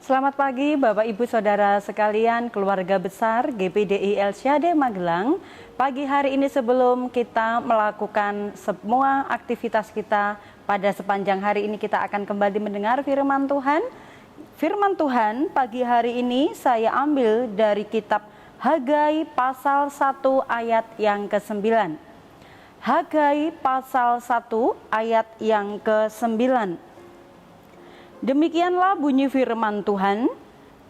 Selamat pagi Bapak Ibu Saudara sekalian, keluarga besar GPDI El Syade Magelang. Pagi hari ini sebelum kita melakukan semua aktivitas kita pada sepanjang hari ini, kita akan kembali mendengar firman Tuhan. Firman Tuhan pagi hari ini saya ambil dari kitab Hagai pasal 1 ayat yang ke-9. Hagai pasal 1 ayat yang ke-9. Demikianlah bunyi firman Tuhan,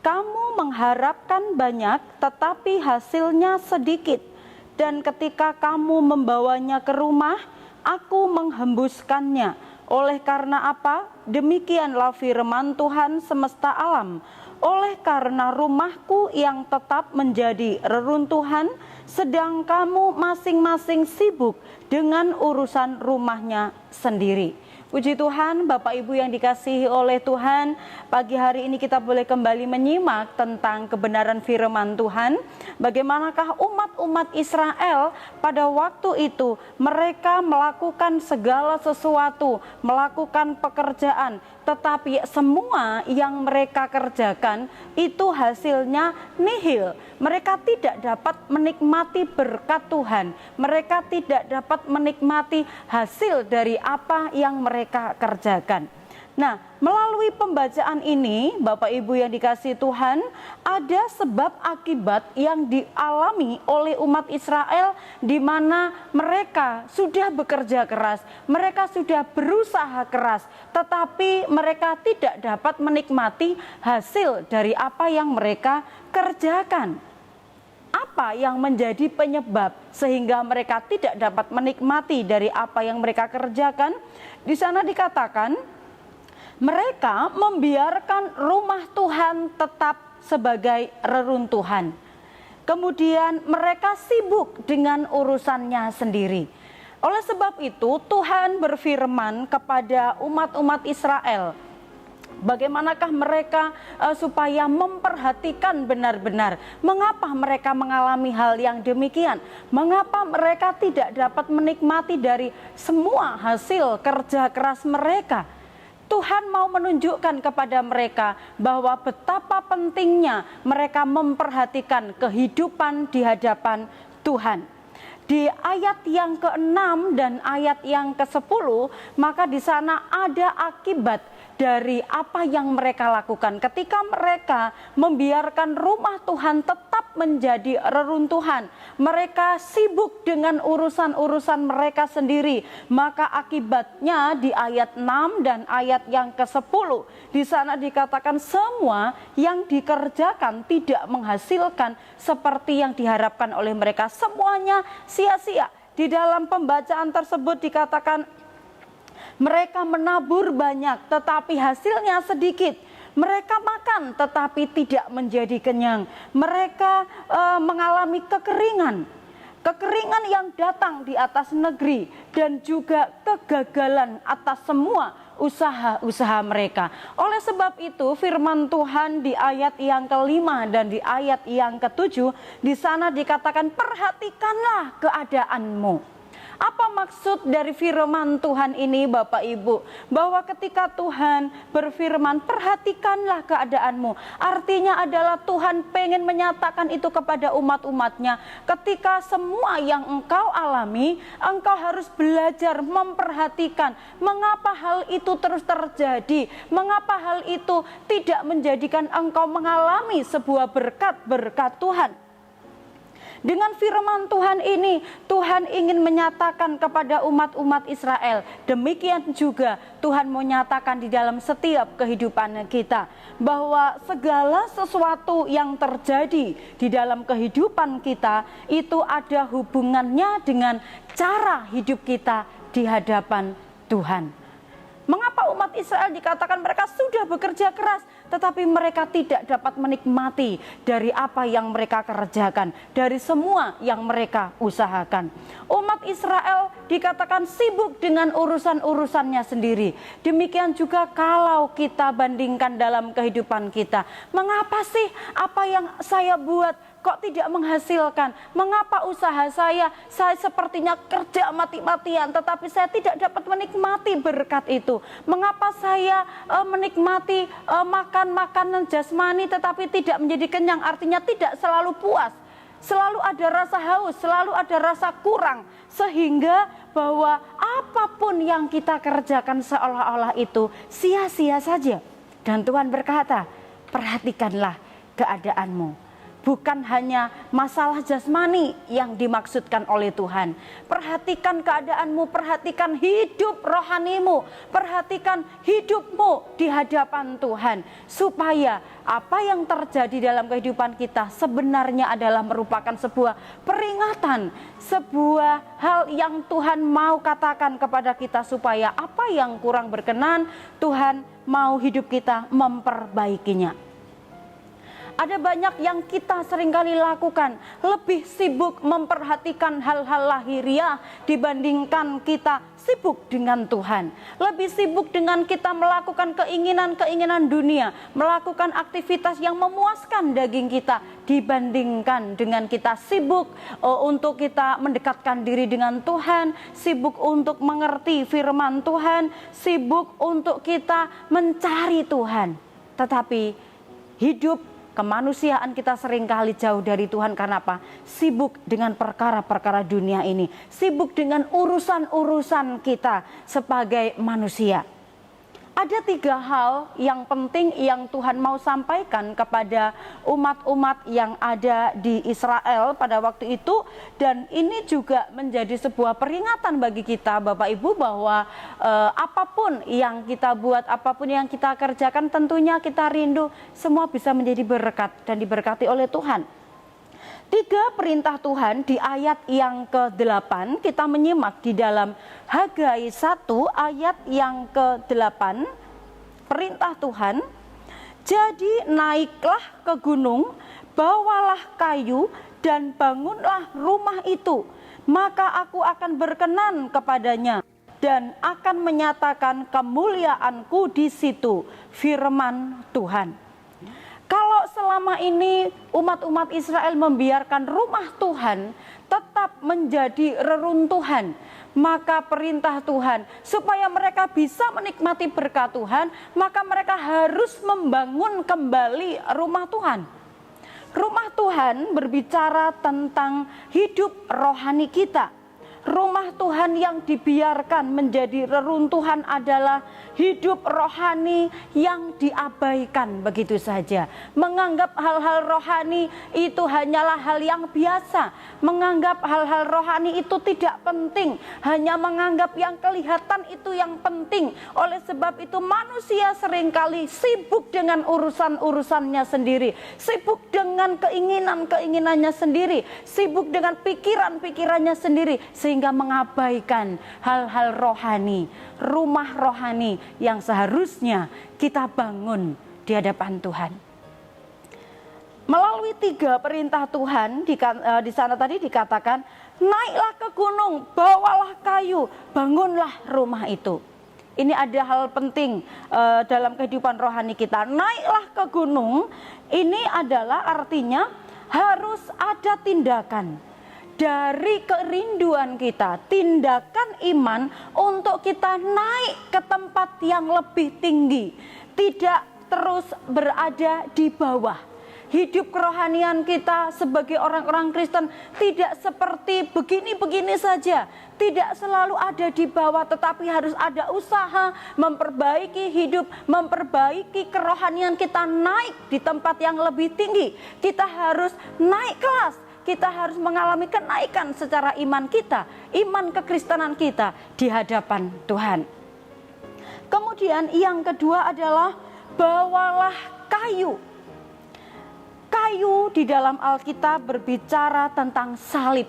kamu mengharapkan banyak tetapi hasilnya sedikit, dan ketika kamu membawanya ke rumah, aku menghembuskannya. Oleh karena apa? Demikianlah firman Tuhan semesta alam. Oleh karena rumahku yang tetap menjadi reruntuhan, sedang kamu masing-masing sibuk dengan urusan rumahnya sendiri. Puji Tuhan, Bapak Ibu yang dikasihi oleh Tuhan, pagi hari ini kita boleh kembali menyimak tentang kebenaran firman Tuhan. Bagaimanakah umat-umat Israel pada waktu itu mereka melakukan segala sesuatu, melakukan pekerjaan, tetapi semua yang mereka kerjakan itu hasilnya nihil. Mereka tidak dapat menikmati berkat Tuhan. Mereka tidak dapat menikmati hasil dari apa yang mereka kerjakan. Nah, melalui pembacaan ini, Bapak Ibu yang dikasihi Tuhan, ada sebab akibat yang dialami oleh umat Israel di mana mereka sudah bekerja keras, mereka sudah berusaha keras, tetapi mereka tidak dapat menikmati hasil dari apa yang mereka kerjakan. Apa yang menjadi penyebab sehingga mereka tidak dapat menikmati dari apa yang mereka kerjakan? Di sana dikatakan, mereka membiarkan rumah Tuhan tetap sebagai reruntuhan. Kemudian mereka sibuk dengan urusannya sendiri. Oleh sebab itu Tuhan berfirman kepada umat-umat Israel, bagaimanakah mereka supaya memperhatikan benar-benar mengapa mereka mengalami hal yang demikian, mengapa mereka tidak dapat menikmati dari semua hasil kerja keras mereka. Tuhan mau menunjukkan kepada mereka bahwa betapa pentingnya mereka memperhatikan kehidupan di hadapan Tuhan. Di ayat yang ke-6 dan ayat yang ke-10, maka di sana ada akibat dari apa yang mereka lakukan. Ketika mereka membiarkan rumah Tuhan tetap menjadi reruntuhan, mereka sibuk dengan urusan-urusan mereka sendiri, maka akibatnya di ayat 6 dan ayat yang ke-10, di sana dikatakan semua yang dikerjakan tidak menghasilkan seperti yang diharapkan oleh mereka, semuanya sia-sia. Di dalam pembacaan tersebut dikatakan mereka menabur banyak tetapi hasilnya sedikit. Mereka makan tetapi tidak menjadi kenyang. Mereka mengalami kekeringan. Kekeringan yang datang di atas negeri dan juga kegagalan atas semua usaha-usaha mereka. Oleh sebab itu firman Tuhan di ayat yang ke-5 dan di ayat yang ke-7 di sana dikatakan, perhatikanlah keadaanmu. Apa maksud dari firman Tuhan ini Bapak Ibu? Bahwa ketika Tuhan berfirman perhatikanlah keadaanmu, artinya adalah Tuhan pengen menyatakan itu kepada umat-umatnya. Ketika semua yang engkau alami, engkau harus belajar memperhatikan mengapa hal itu terus terjadi, mengapa hal itu tidak menjadikan engkau mengalami sebuah berkat-berkat Tuhan. Dengan firman Tuhan ini, Tuhan ingin menyatakan kepada umat-umat Israel, demikian juga Tuhan menyatakan di dalam setiap kehidupan kita, bahwa segala sesuatu yang terjadi di dalam kehidupan kita, itu ada hubungannya dengan cara hidup kita di hadapan Tuhan. Mengapa umat Israel dikatakan mereka sudah bekerja keras, tetapi mereka tidak dapat menikmati dari apa yang mereka kerjakan, dari semua yang mereka usahakan. Umat Israel dikatakan sibuk dengan urusan-urusannya sendiri. Demikian juga kalau kita bandingkan dalam kehidupan kita. Mengapa sih apa yang saya buat kok tidak menghasilkan? Mengapa usaha saya sepertinya kerja mati-matian, tetapi saya tidak dapat menikmati berkat itu? Mengapa saya menikmati makan makan makanan jasmani tetapi tidak menjadi kenyang, artinya tidak selalu puas. Selalu ada rasa haus, selalu ada rasa kurang. Sehingga bahwa apapun yang kita kerjakan seolah-olah itu sia-sia saja. Dan Tuhan berkata, perhatikanlah keadaanmu. Bukan hanya masalah jasmani yang dimaksudkan oleh Tuhan. Perhatikan keadaanmu, perhatikan hidup rohanimu, perhatikan hidupmu di hadapan Tuhan. Supaya apa yang terjadi dalam kehidupan kita sebenarnya adalah merupakan sebuah peringatan, sebuah hal yang Tuhan mau katakan kepada kita supaya apa yang kurang berkenan, Tuhan mau hidup kita memperbaikinya. Ada banyak yang kita seringkali lakukan, lebih sibuk memperhatikan hal-hal lahiriah dibandingkan kita sibuk dengan Tuhan. Lebih sibuk dengan kita melakukan keinginan-keinginan dunia, melakukan aktivitas yang memuaskan daging kita dibandingkan dengan kita sibuk untuk kita mendekatkan diri dengan Tuhan, sibuk untuk mengerti firman Tuhan, sibuk untuk kita mencari Tuhan. Tetapi hidup kemanusiaan kita seringkali jauh dari Tuhan karena apa? Sibuk dengan perkara-perkara dunia ini. Sibuk dengan urusan-urusan kita sebagai manusia. Ada 3 hal yang penting yang Tuhan mau sampaikan kepada umat-umat yang ada di Israel pada waktu itu. Dan ini juga menjadi sebuah peringatan bagi kita Bapak Ibu bahwa apapun yang kita buat, apapun yang kita kerjakan tentunya kita rindu semua bisa menjadi berkat dan diberkati oleh Tuhan. 3 perintah Tuhan di ayat yang ke-8 kita menyimak di dalam Hagai 1 ayat yang ke-8. Perintah Tuhan, jadi naiklah ke gunung, bawalah kayu dan bangunlah rumah itu, maka aku akan berkenan kepadanya dan akan menyatakan kemuliaanku di situ, firman Tuhan. Kalau selama ini umat-umat Israel membiarkan rumah Tuhan tetap menjadi reruntuhan, maka perintah Tuhan supaya mereka bisa menikmati berkat Tuhan, maka mereka harus membangun kembali rumah Tuhan. Rumah Tuhan berbicara tentang hidup rohani kita. Rumah Tuhan yang dibiarkan menjadi reruntuhan adalah hidup rohani yang diabaikan begitu saja. Menganggap hal-hal rohani itu hanyalah hal yang biasa. Menganggap hal-hal rohani itu tidak penting. Hanya menganggap yang kelihatan itu yang penting. Oleh sebab itu manusia seringkali sibuk dengan urusan-urusannya sendiri. Sibuk dengan keinginan-keinginannya sendiri. Sibuk dengan pikiran-pikirannya sendiri. Sehingga mengabaikan hal-hal rohani, rumah rohani yang seharusnya kita bangun di hadapan Tuhan. Melalui 3 perintah Tuhan di sana tadi dikatakan, naiklah ke gunung, bawalah kayu, bangunlah rumah itu. Ini ada hal penting dalam kehidupan rohani kita. Naiklah ke gunung, ini adalah artinya harus ada tindakan. Dari kerinduan kita, tindakan iman untuk kita naik ke tempat yang lebih tinggi, tidak terus berada di bawah. Hidup kerohanian kita sebagai orang-orang Kristen tidak seperti begini-begini saja, tidak selalu ada di bawah, tetapi harus ada usaha memperbaiki hidup, memperbaiki kerohanian kita, naik di tempat yang lebih tinggi. Kita harus naik kelas. Kita harus mengalami kenaikan secara iman kita, iman kekristenan kita di hadapan Tuhan. Kemudian yang kedua adalah bawalah kayu. Kayu di dalam Alkitab berbicara tentang salib.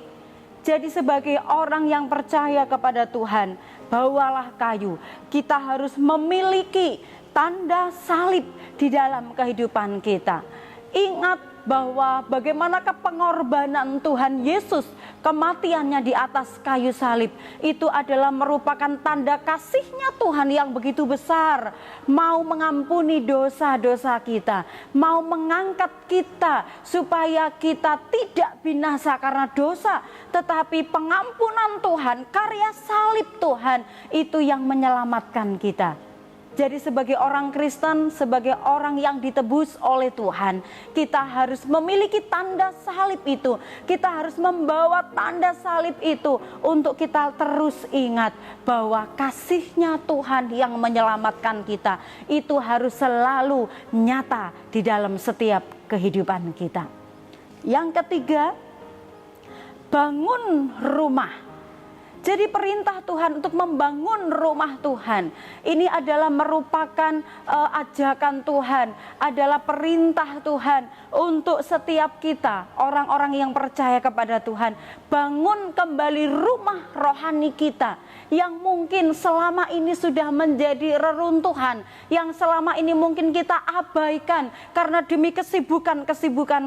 Jadi sebagai orang yang percaya kepada Tuhan, bawalah kayu. Kita harus memiliki tanda salib di dalam kehidupan kita. Ingat bahwa bagaimanakah pengorbanan Tuhan Yesus, kematiannya di atas kayu salib, itu adalah merupakan tanda kasih-Nya Tuhan yang begitu besar, mau mengampuni dosa-dosa kita, mau mengangkat kita supaya kita tidak binasa karena dosa, tetapi pengampunan Tuhan, karya salib Tuhan itu yang menyelamatkan kita. Jadi sebagai orang Kristen, sebagai orang yang ditebus oleh Tuhan, kita harus memiliki tanda salib itu. Kita harus membawa tanda salib itu untuk kita terus ingat bahwa kasih-Nya Tuhan yang menyelamatkan kita itu harus selalu nyata di dalam setiap kehidupan kita. Yang ketiga, bangun rumah. Jadi perintah Tuhan untuk membangun rumah Tuhan ini adalah merupakan ajakan Tuhan, adalah perintah Tuhan untuk setiap kita, orang-orang yang percaya kepada Tuhan. Bangun kembali rumah rohani kita yang mungkin selama ini sudah menjadi reruntuhan, yang selama ini mungkin kita abaikan karena demi kesibukan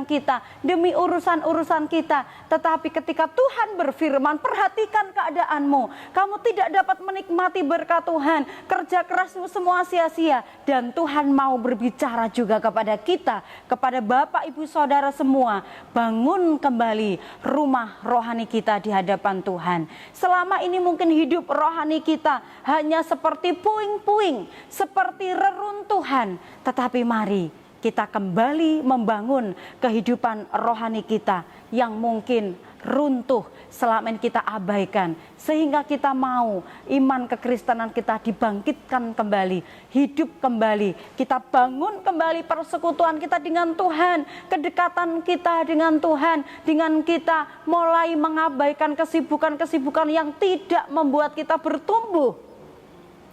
kita, demi urusan-urusan kita. Tetapi ketika Tuhan berfirman, perhatikan keadaanmu, kamu tidak dapat menikmati berkat Tuhan, kerja kerasmu semua sia-sia. Dan Tuhan mau berbicara juga kepada kita, kepada Bapak Ibu Saudara semua, bangun kembali rumah rohani kita di hadapan Tuhan. Selama ini mungkin hidup rohani kita hanya seperti puing-puing, seperti reruntuhan. Tetapi mari kita kembali membangun kehidupan rohani kita yang mungkin runtuh selama ini kita abaikan, sehingga kita mau iman kekristenan kita dibangkitkan kembali, hidup kembali, kita bangun kembali persekutuan kita dengan Tuhan, kedekatan kita dengan Tuhan, dengan kita mulai mengabaikan kesibukan-kesibukan yang tidak membuat kita bertumbuh,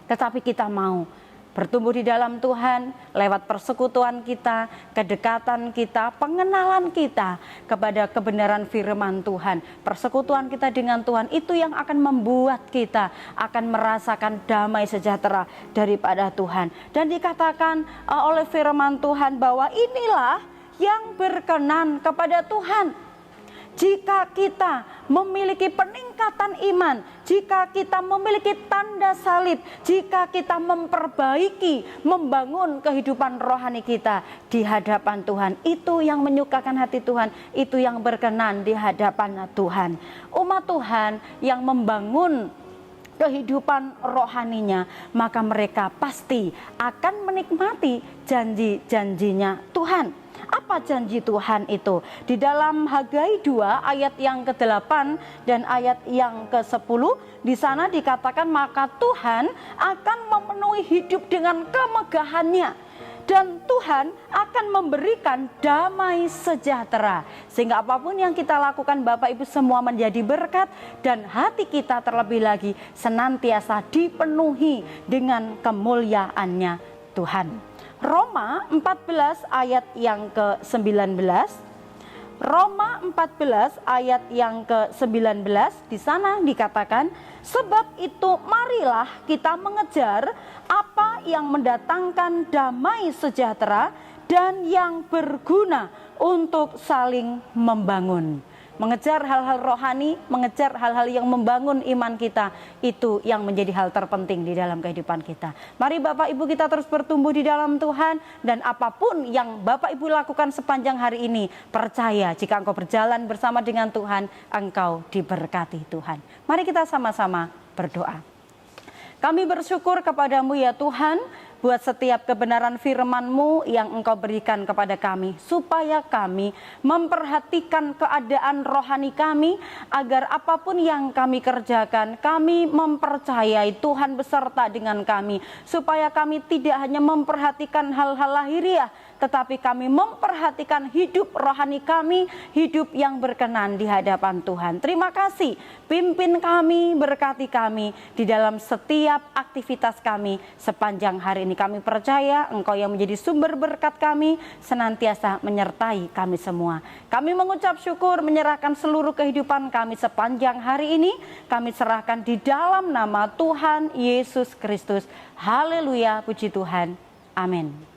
tetapi kita mau bertumbuh di dalam Tuhan lewat persekutuan kita, kedekatan kita, pengenalan kita kepada kebenaran firman Tuhan. Persekutuan kita dengan Tuhan itu yang akan membuat kita akan merasakan damai sejahtera daripada Tuhan. Dan dikatakan oleh firman Tuhan bahwa inilah yang berkenan kepada Tuhan. Jika kita memiliki peningkatan iman, jika kita memiliki tanda salib, jika kita memperbaiki, membangun kehidupan rohani kita di hadapan Tuhan, itu yang menyukakan hati Tuhan, itu yang berkenan di hadapan Tuhan. Umat Tuhan yang membangun kehidupan rohaninya, maka mereka pasti akan menikmati janji-janjinya Tuhan. Apa janji Tuhan itu? Di dalam Hagai 2 ayat yang ke-8 dan ayat yang ke-10, di sana dikatakan maka Tuhan akan memenuhi hidup dengan kemegahannya, dan Tuhan akan memberikan damai sejahtera, sehingga apapun yang kita lakukan Bapak Ibu semua menjadi berkat, dan hati kita terlebih lagi senantiasa dipenuhi dengan kemuliaannya Tuhan. Roma 14 ayat yang ke-19. Roma 14 ayat yang ke-19, di sana dikatakan, sebab itu marilah kita mengejar apa yang mendatangkan damai sejahtera dan yang berguna untuk saling membangun. Mengejar hal-hal rohani, mengejar hal-hal yang membangun iman kita, itu yang menjadi hal terpenting di dalam kehidupan kita. Mari Bapak Ibu kita terus bertumbuh di dalam Tuhan, dan apapun yang Bapak Ibu lakukan sepanjang hari ini, percaya jika engkau berjalan bersama dengan Tuhan, engkau diberkati Tuhan. Mari kita sama-sama berdoa. Kami bersyukur kepadamu ya Tuhan, buat setiap kebenaran firman-Mu yang Engkau berikan kepada kami, supaya kami memperhatikan keadaan rohani kami, agar apapun yang kami kerjakan, kami mempercayai Tuhan beserta dengan kami, supaya kami tidak hanya memperhatikan hal-hal lahiriah, tetapi kami memperhatikan hidup rohani kami, hidup yang berkenan di hadapan Tuhan. Terima kasih, pimpin kami, berkati kami di dalam setiap aktivitas kami sepanjang hari ini. Kami percaya Engkau yang menjadi sumber berkat kami senantiasa menyertai kami semua. Kami mengucap syukur, menyerahkan seluruh kehidupan kami sepanjang hari ini. Kami serahkan di dalam nama Tuhan Yesus Kristus. Haleluya, puji Tuhan. Amin.